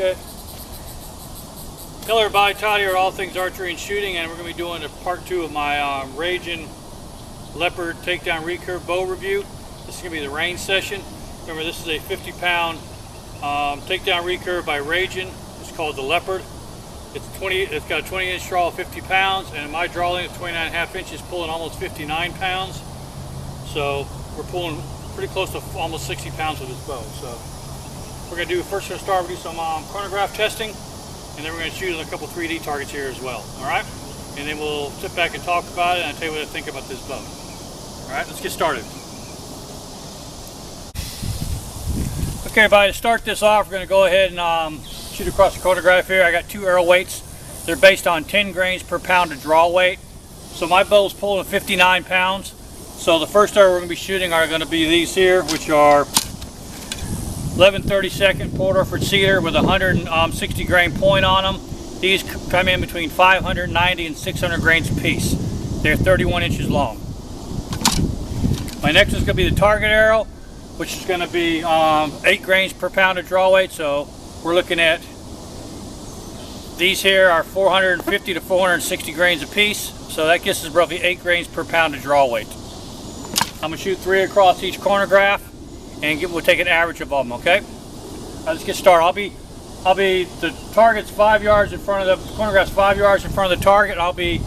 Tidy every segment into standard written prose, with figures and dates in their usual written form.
Okay. Hello everybody, Todd here, all things archery and shooting, and we're going to be doing a part 2 of my Ragim Leopard takedown recurve bow review. This is going to be the range session. Remember, this is a 50-pound takedown recurve by Ragim. It's called the Leopard. It's got a 20-inch draw of 50 pounds, and my draw length is 29.5 inches, pulling almost 59 pounds. So we're pulling pretty close to almost 60 pounds with this bow. So we're going to do, first we're going to start with some chronograph testing, and then we're going to shoot on a couple 3D targets here as well. All right? And then we'll sit back and talk about it, and I'll tell you what I think about this bow. All right, let's get started. Okay, everybody, to start this off, we're going to go ahead and shoot across the chronograph here. I got 2 arrow weights. They're based on 10 grains per pound of draw weight. So my bow is pulling 59 pounds. So the first arrow we're going to be shooting are going to be these here, which are 11/32 Port Orford cedar with a 160 grain point on them. These come in between 590 and 600 grains a piece. They're 31 inches long. My next is going to be the target arrow, which is going to be 8 grains per pound of draw weight. So we're looking at these here are 450 to 460 grains a piece. So that gives us roughly 8 grains per pound of draw weight. I'm going to shoot 3 across each chronograph, and we'll take an average of them, okay? Let's get started. The target's 5 yards in front of the chronograph's 5 yards in front of the target. I'll be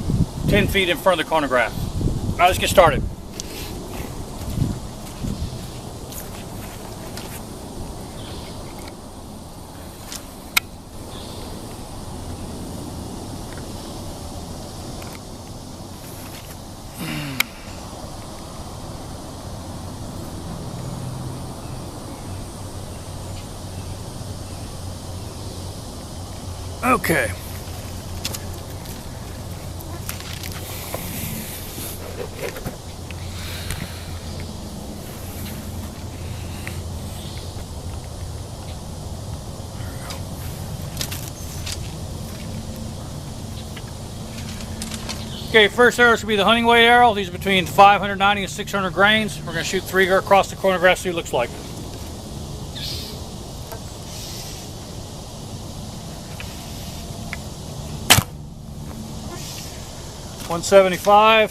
10 feet in front of the chronograph. All right, let's get started. Okay. Okay, first arrow should be the hunting weight arrow. These are between 590 and 600 grains. We're going to shoot 3 across the chronograph, see what it looks like. $175,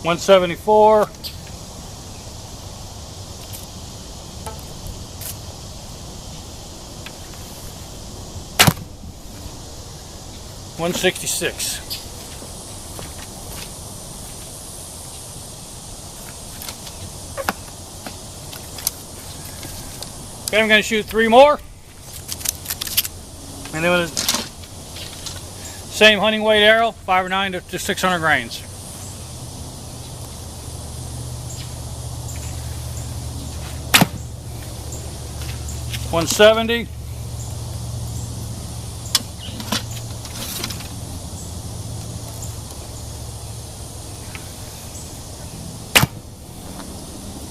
$174, $166. Okay, I'm going to shoot 3 more, and then with the same hunting weight arrow, 590 to 600 grains. $170,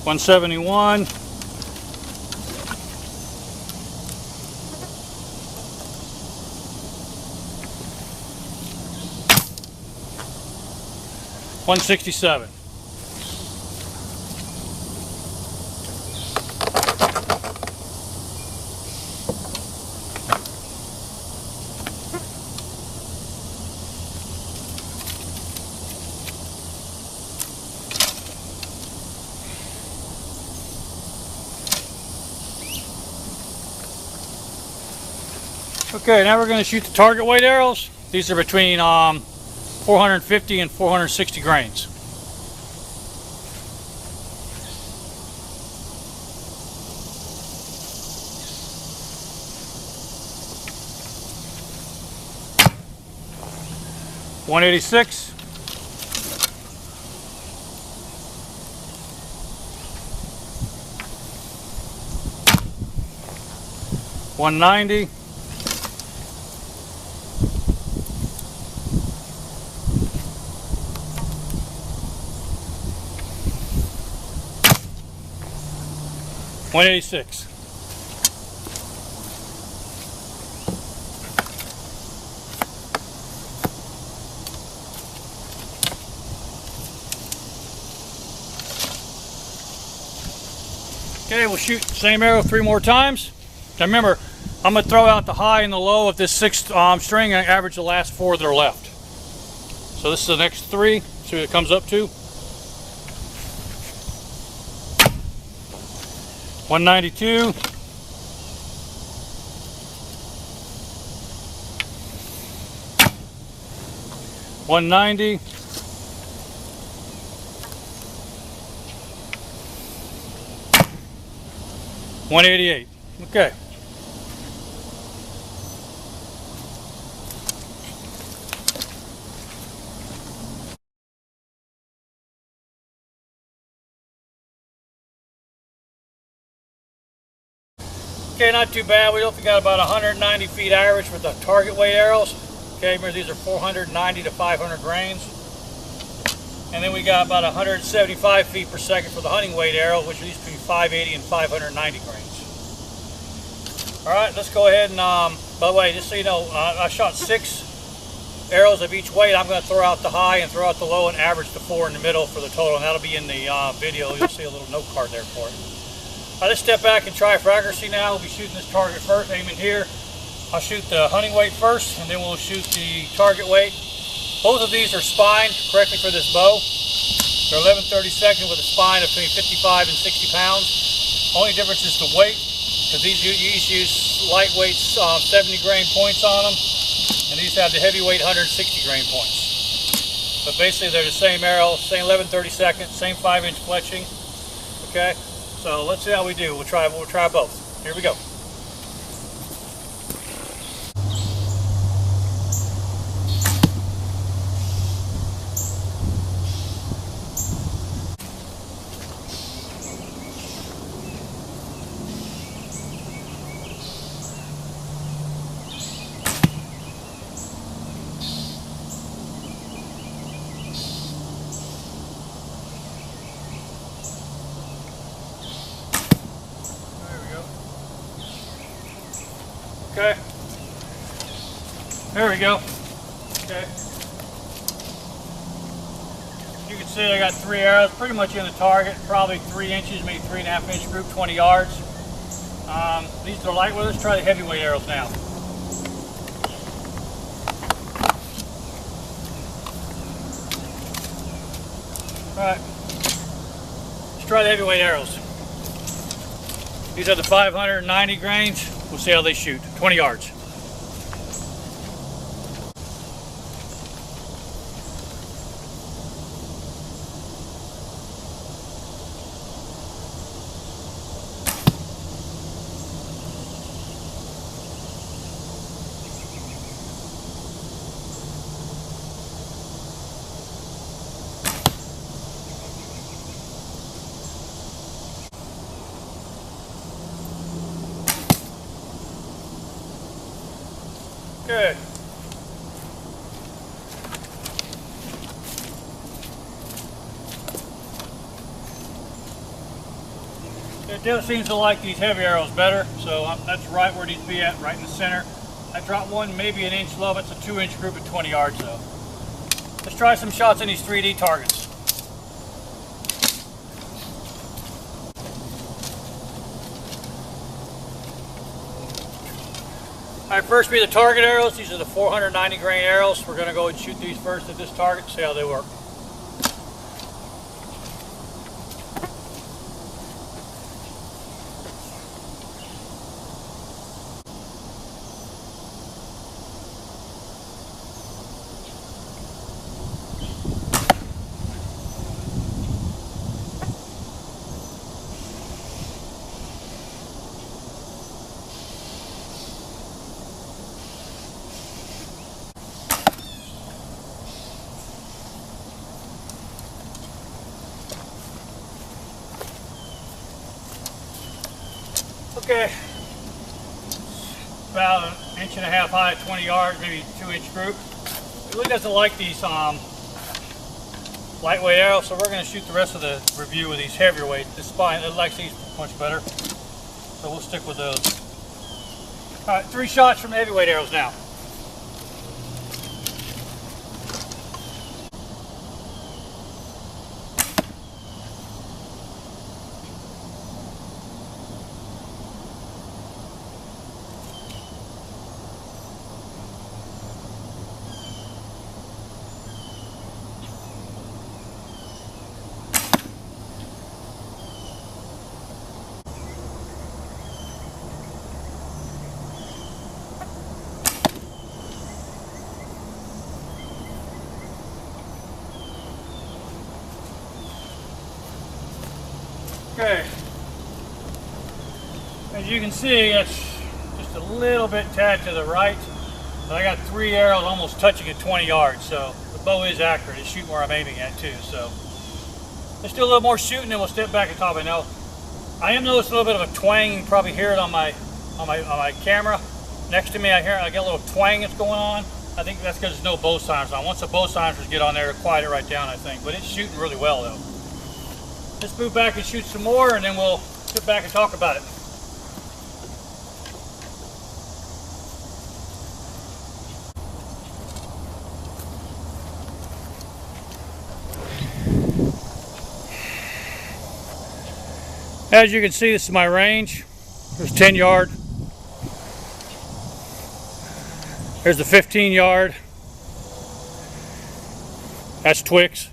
$171, $167. Okay, now we're going to shoot the target weight arrows. These are between 450 and 460 grains. $186, $190, $186. Okay, we'll shoot the same arrow 3 more times. Now remember, I'm going to throw out the high and the low of this 6th string and average the last 4 that are left. So this is the next 3. See what it comes up to. 192. 190. 188. Okay. Okay, not too bad. We got about 190 feet average with the target weight arrows. Okay, remember these are 490 to 500 grains. And then we got about 175 feet per second for the hunting weight arrow, which is between 580 and 590 grains. All right, let's go ahead and, by the way, just so you know, I shot 6 arrows of each weight. I'm going to throw out the high and throw out the low and average the 4 in the middle for the total, and that'll be in the video. You'll see a little note card there for it. All right, let's step back and try for accuracy now. We'll be shooting this target first, aiming here. I'll shoot the hunting weight first, and then we'll shoot the target weight. Both of these are spined correctly for this bow. They're 11/32 with a spine of between 55 and 60 pounds. Only difference is the weight, because these use lightweight 70 grain points on them, and these have the heavyweight 160 grain points. But basically they're the same arrow, same 11/32, same 5-inch fletching. Okay, so let's see how we do. We'll try both. Here we go. Okay, there we go. Okay, you can see I got 3 arrows pretty much in the target, probably 3 inches, maybe 3.5 inch group, 20 yards. These are lightweight. Let's try the heavyweight arrows now. Alright, let's try the heavyweight arrows. These are the 590 grains. We'll see how they shoot. 20 yards. Good. It does seem to like these heavy arrows better, so that's right where it needs to be at, right in the center. I dropped one maybe an inch low. It's a 2-inch group at 20 yards though. Let's try some shots on these 3D targets. Alright, first be the target arrows. These are the 490 grain arrows. We're going to go and shoot these first at this target, see how they work. Okay, about 1.5 inches high at 20 yards, maybe 2-inch group. It really doesn't like these lightweight arrows, so we're going to shoot the rest of the review with these heavier weight. The spine, it likes these much better, so we'll stick with those. All right, 3 shots from the heavyweight arrows now. Okay. As you can see, it's just a little bit tad to the right. But I got 3 arrows almost touching at 20 yards, so the bow is accurate. It's shooting where I'm aiming at too. So let's do a little more shooting, and we'll step back and talk about it. Now, I am noticing a little bit of a twang. You can probably hear it on my camera. Next to me, I get a little twang that's going on. I think that's because there's no bow silencers on. Once the bow silencers get on there, it'll quiet it right down, I think. But it's shooting really well, though. Let's move back and shoot some more, and then we'll sit back and talk about it. As you can see, this is my range. There's 10 yard. There's the 15 yard. That's Twix.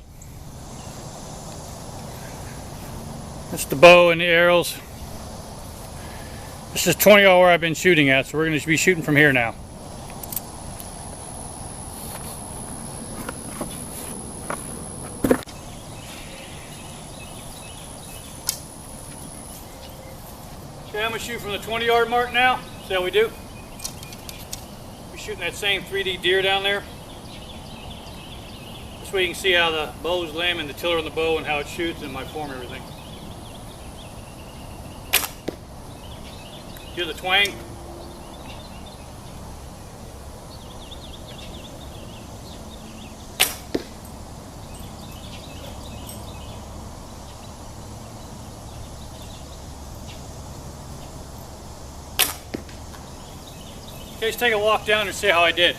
That's the bow and the arrows. This is 20 yard where I've been shooting at, so we're going to be shooting from here now. Okay, I'm going to shoot from the 20 yard mark now. See how we do? We're shooting that same 3D deer down there. This way you can see how the bow's limb and the tiller on the bow and how it shoots and my form and everything. Hear the twang? Okay, let's take a walk down and see how I did.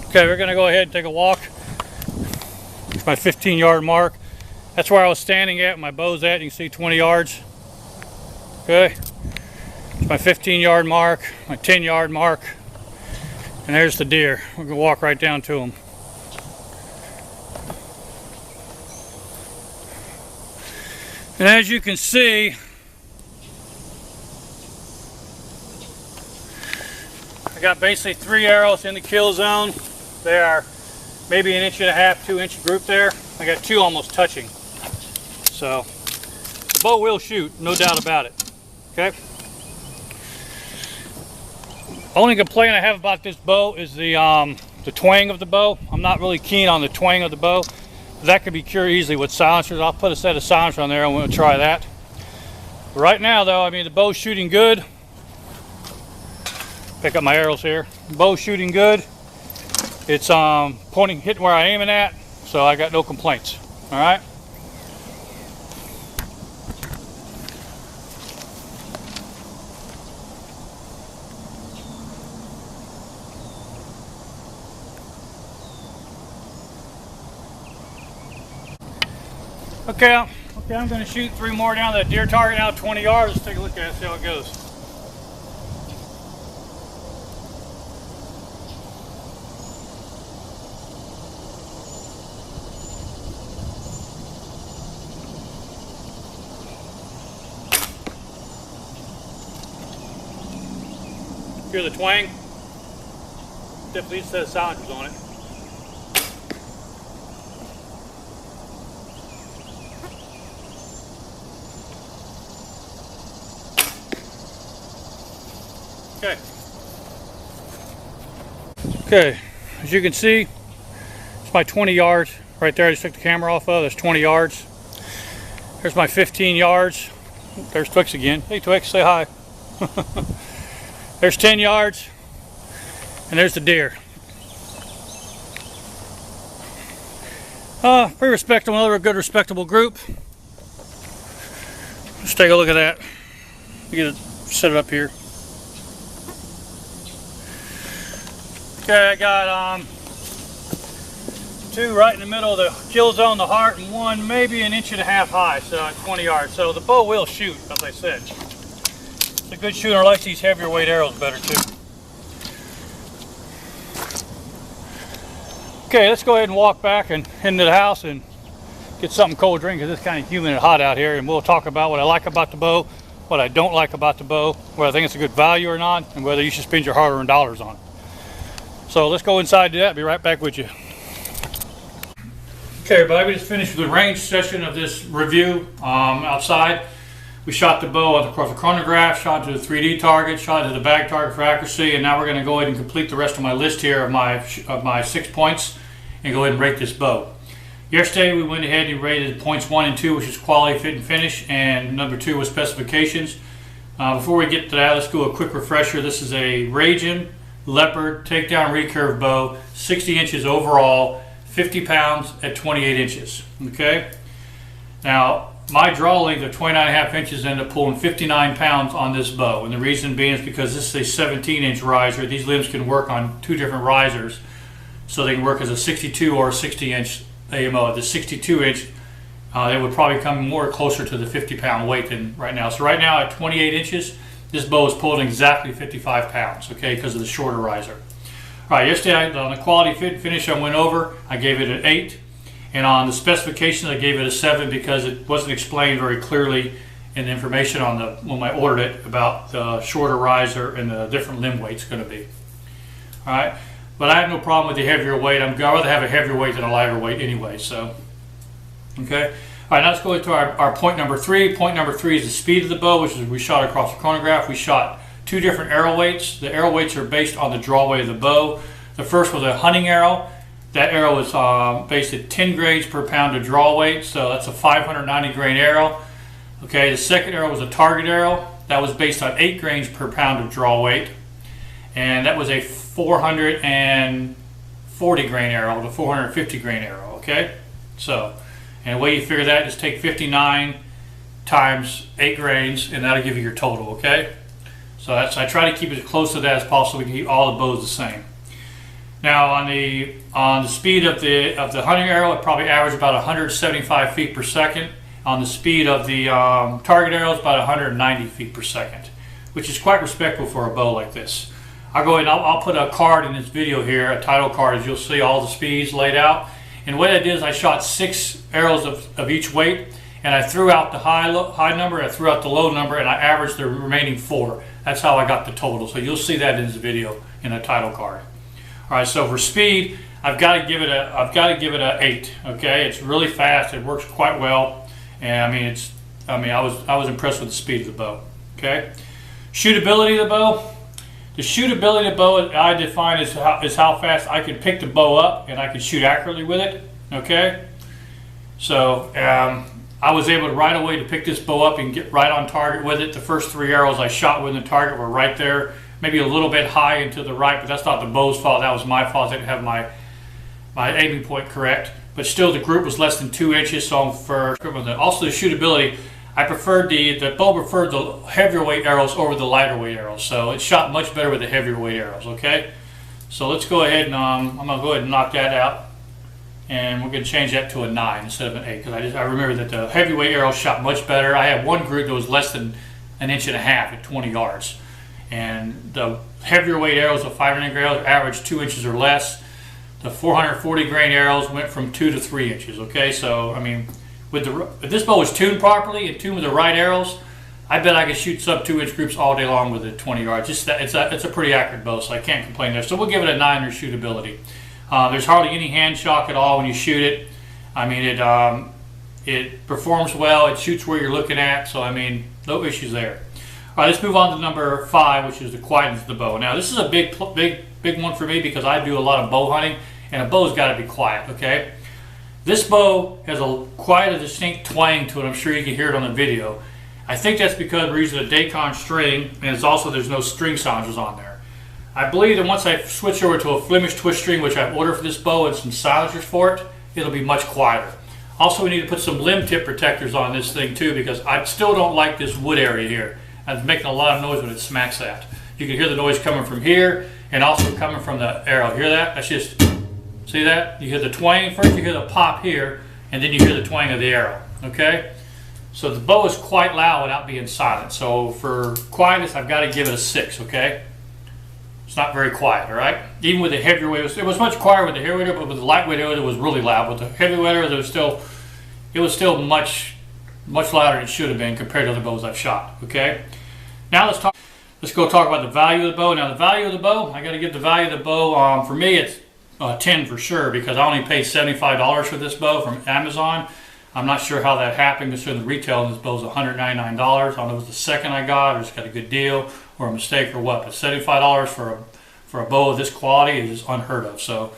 Okay, we're going to go ahead and take a walk. It's my 15 yard mark. That's where I was standing at, my bow's at. You can see 20 yards. Okay, it's my 15 yard mark, my 10 yard mark, and there's the deer. We're going to walk right down to him. And as you can see, I got basically 3 arrows in the kill zone. They are maybe 1.5 inch, 2 inch group there. I got 2 almost touching. So the bow will shoot, no doubt about it. Okay. Only complaint I have about this bow is the twang of the bow. I'm not really keen on the twang of the bow. That could be cured easily with silencers. I'll put a set of silencers on there and we'll try that. But right now though, I mean, the bow's shooting good. Pick up my arrows here. The bow's shooting good. It's hitting where I'm aiming at, so I got no complaints. All right. Okay, I'm going to shoot 3 more down that deer target now, 20 yards. Let's take a look at it, see how it goes. Hear the twang? Definitely needs a set of silencers on it. Okay, as you can see, it's my 20 yards right there. I just took the camera off of. That's 20 yards. There's my 15 yards. There's Twix again. Hey Twix, say hi. There's 10 yards, and there's the deer. Pretty respectable, another good respectable group. Let's take a look at that. Get it, set it up here. Okay, I got 2 right in the middle of the kill zone, the heart, and 1 maybe 1.5 inches high, so at 20 yards. So the bow will shoot, as I said. It's a good shooter. I like these heavier weight arrows better too. Okay, let's go ahead and walk back and into the house and get something cold to drink because it's kind of humid and hot out here, and we'll talk about what I like about the bow, what I don't like about the bow, whether I think it's a good value or not, and whether you should spend your hard-earned dollars on it. So let's go inside to that. Be right back with you. Okay, everybody, we just finished the range session of this review outside. We shot the bow across the chronograph, shot to the 3D target, shot to the bag target for accuracy, and now we're going to go ahead and complete the rest of my list here of my 6 points and go ahead and rate this bow. Yesterday we went ahead and rated points 1 and 2, which is quality, fit, and finish, and number 2 was specifications. Before we get to that, let's do a quick refresher. This is a Ragim Leopard takedown recurve bow, 60 inches overall, 50 pounds at 28 inches. Okay. Now, my draw length of 29.5 inches ended up pulling 59 pounds on this bow, and the reason being is because this is a 17-inch riser. These limbs can work on 2 different risers, so they can work as a 62 or a 60-inch AMO. The 62-inch, it would probably come more closer to the 50-pound weight than right now. So right now at 28 inches, this bow is pulling exactly 55 pounds, okay, because of the shorter riser. All right, yesterday on the quality, fit, and finish I went over, I gave it an 8. And on the specifications, I gave it a 7 because it wasn't explained very clearly in the information on the when I ordered it about the shorter riser and the different limb weights going to be. All right, but I have no problem with the heavier weight. I'd rather have a heavier weight than a lighter weight anyway. So, okay. All right, now let's go into our point number 3. Point number 3 is the speed of the bow, which is we shot across the chronograph. We shot 2 different arrow weights. The arrow weights are based on the draw weight of the bow. The first was a hunting arrow. That arrow is based at 10 grains per pound of draw weight, so that's a 590 grain arrow. Okay, the second arrow was a target arrow. That was based on 8 grains per pound of draw weight, and that was a 440 grain arrow, the 450 grain arrow. Okay, so and the way you figure that is take 59 times 8 grains, and that'll give you your total. Okay, so that's I try to keep it as close to that as possible. We can keep all the bows the same. Now on the speed of the hunting arrow, it probably averaged about 175 feet per second. On the speed of the target arrow, it's about 190 feet per second, which is quite respectful for a bow like this. I'll go ahead and I'll put a card in this video here, a title card, as you'll see all the speeds laid out. And what I did is I shot 6 arrows of each weight, and I threw out the high number, I threw out the low number, and I averaged the remaining 4. That's how I got the total. So you'll see that in this video in a title card. All right, so for speed, I've got to give it a 8. Okay, it's really fast. It works quite well, and I was impressed with the speed of the bow. Okay, shootability of the bow. The shootability of the bow I define as how fast I can pick the bow up and I can shoot accurately with it. Okay, so I was able to right away to pick this bow up and get right on target with it. The first 3 arrows I shot with the target were right there. Maybe a little bit high and to the right, but that's not the bow's fault. That was my fault. I didn't have my aiming point correct. But still, the group was less than 2 inches. So also the shootability, I preferred the bow preferred the heavier weight arrows over the lighter weight arrows. So it shot much better with the heavier weight arrows. Okay, so let's go ahead and I'm gonna go ahead and knock that out, and we're gonna change that to a 9 instead of an 8 because I remember that the heavyweight arrows shot much better. I had one group that was less than 1.5 inches at 20 yards. And the heavier weight arrows of 500 grain arrows averaged 2 inches or less. The 440 grain arrows went from 2 to 3 inches. Okay, so I mean, if this bow was tuned properly and tuned with the right arrows, I bet I could shoot sub 2 inch groups all day long with it 20 yards. It's a pretty accurate bow, so I can't complain there. So we'll give it a 9 in shootability. There's hardly any hand shock at all when you shoot it. I mean, it performs well. It shoots where you're looking at. So I mean, no issues there. All right, let's move on to number 5, which is the quietness of the bow. Now, this is a big one for me because I do a lot of bow hunting, and a bow's got to be quiet. Okay, this bow has quite a distinct twang to it. I'm sure you can hear it on the video. I think that's because we're using a Dacon string, and it's also there's no string silencers on there. I believe that once I switch over to a Flemish twist string, which I've ordered for this bow, and some silencers for it, it'll be much quieter. Also, we need to put some limb tip protectors on this thing too because I still don't like this wood area here. It's making a lot of noise when it smacks that. You can hear the noise coming from here and also coming from the arrow. Hear that? That's just, see that? You hear the twang. First you hear the pop here, and then you hear the twang of the arrow. Okay? So the bow is quite loud without being silent. So for quietness, I've got to give it a 6. Okay? It's not very quiet, all right? Even with the heavier weight, it was much quieter with the heavier weight, but with the lightweight arrow, it was really loud. With the heavyweight arrow, it was still much louder than it should have been compared to other bows I've shot. Okay, now let's go talk about the value of the bow. Now the value of the bow, I got to give the value of the bow. For me, it's 10 for sure, because I only paid $75 for this bow from Amazon. I'm not sure how that happened, considering the retail on this bow is $199. I don't know if it was the second I got, or just got a good deal, or a mistake, or what. But $75 for a bow of this quality is unheard of. So,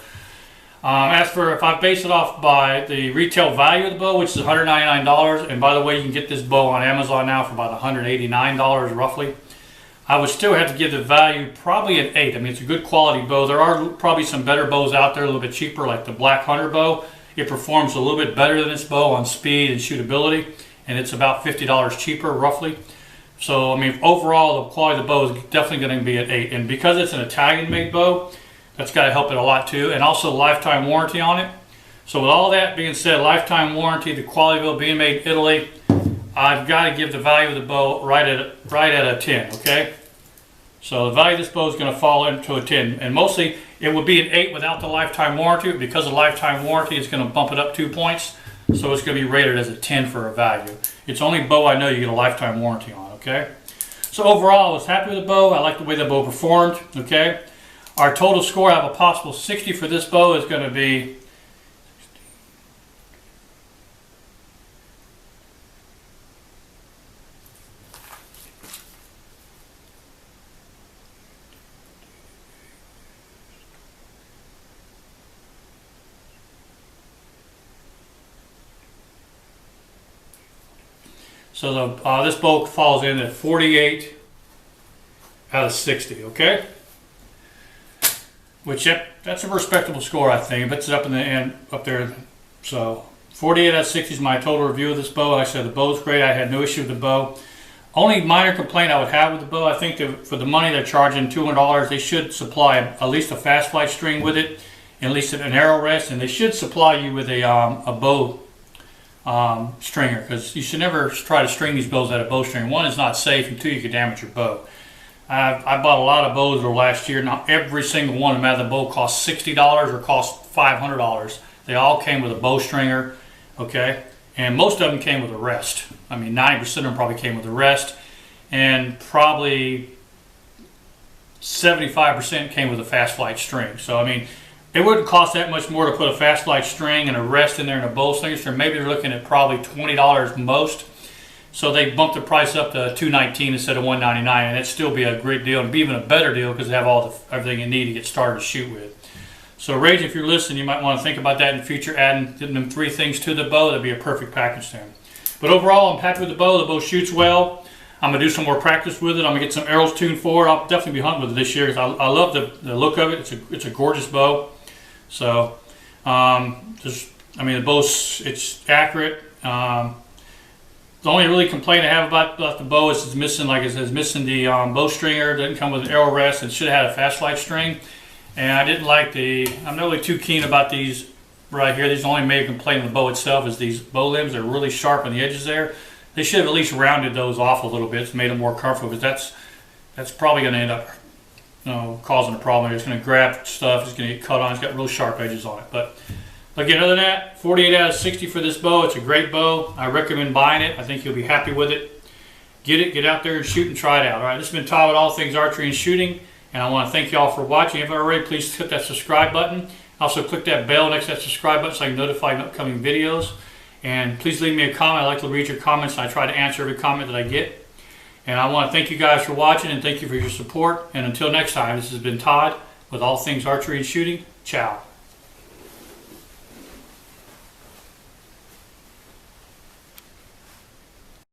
as for if I base it off by the retail value of the bow, which is $199, and by the way, you can get this bow on Amazon now for about $189 roughly. I would still have to give the value probably an 8. I mean, it's a good quality bow. There are probably some better bows out there, a little bit cheaper, like the Black Hunter bow. It performs a little bit better than this bow on speed and shootability, and it's about $50 cheaper roughly. So, I mean, overall, the quality of the bow is definitely going to be an 8. And because it's an Italian-made bow, that's got to help it a lot too. And also lifetime warranty on it. So with all that being said, lifetime warranty, the quality of the bow being made in Italy, I've got to give the value of the bow right at a 10, okay? So the value of this bow is going to fall into a 10. And mostly, it would be an 8 without the lifetime warranty. Because of lifetime warranty, it's going to bump it up 2 points. So it's going to be rated as a 10 for a value. It's the only bow I know you get a lifetime warranty on, okay? So overall, I was happy with the bow. I like the way the bow performed, okay? Our total score out of a possible 60 for this bow is going to be this bow falls in at 48 out of 60, okay? Which, that's a respectable score, I think. It puts it up in the end, up there. So 48 out of 60 is my total review of this bow. Like I said, the bow's great. I had no issue with the bow. Only minor complaint I would have with the bow, I think that for the money they're charging, $200, they should supply at least a fast flight string with it, at least an arrow rest, and they should supply you with a bow stringer, because you should never try to string these bows out of bowstring. One, is not safe, and two, you could damage your bow. I bought a lot of bows over last year. Now every single one of them out of the bow cost $60 or cost $500. They all came with a bow stringer, okay? And most of them came with a rest. I mean, 90% of them probably came with a rest, and probably 75% came with a fast flight string. So I mean, it wouldn't cost that much more to put a fast flight string and a rest in there and a bow slinger. So maybe they're looking at probably $20 most. So they bumped the price up to $219 instead of $199, and that'd still be a great deal, and be even a better deal because they have everything you need to get started to shoot with. So Ragim, if you're listening, you might want to think about that in the future, adding them 3 things to the bow. That'd be a perfect package then. But overall, I'm happy with the bow. The bow shoots well. I'm going to do some more practice with it. I'm going to get some arrows tuned for it. I'll definitely be hunting with it this year because I love the look of it. It's a gorgeous bow. So, I mean, the bow's, it's accurate. The only really complaint I have about the bow is it's missing, like it says, missing the bow stringer. It doesn't come with an arrow rest. It should have had a fast flight string. And I didn't like I'm not really too keen about these right here. These only major complaint of the bow itself is these bow limbs are really sharp on the edges there. They should have at least rounded those off a little bit to make them more comfortable, because that's probably going to end up, you know, causing a problem. It's going to grab stuff. It's going to get cut on. It's got real sharp edges on it. But again, other than that, 48 out of 60 for this bow. It's a great bow. I recommend buying it. I think you'll be happy with it. Get out there and shoot and try it out. All right, this has been Todd with all things archery and shooting, and I want to thank you all for watching. If you haven't already, please click that subscribe button. Also, click that bell next to that subscribe button so I can notify upcoming videos. And please leave me a comment. I like to read your comments, and I try to answer every comment that I get. And I want to thank you guys for watching, and thank you for your support. And until next time, this has been Todd with all things archery and shooting. Ciao.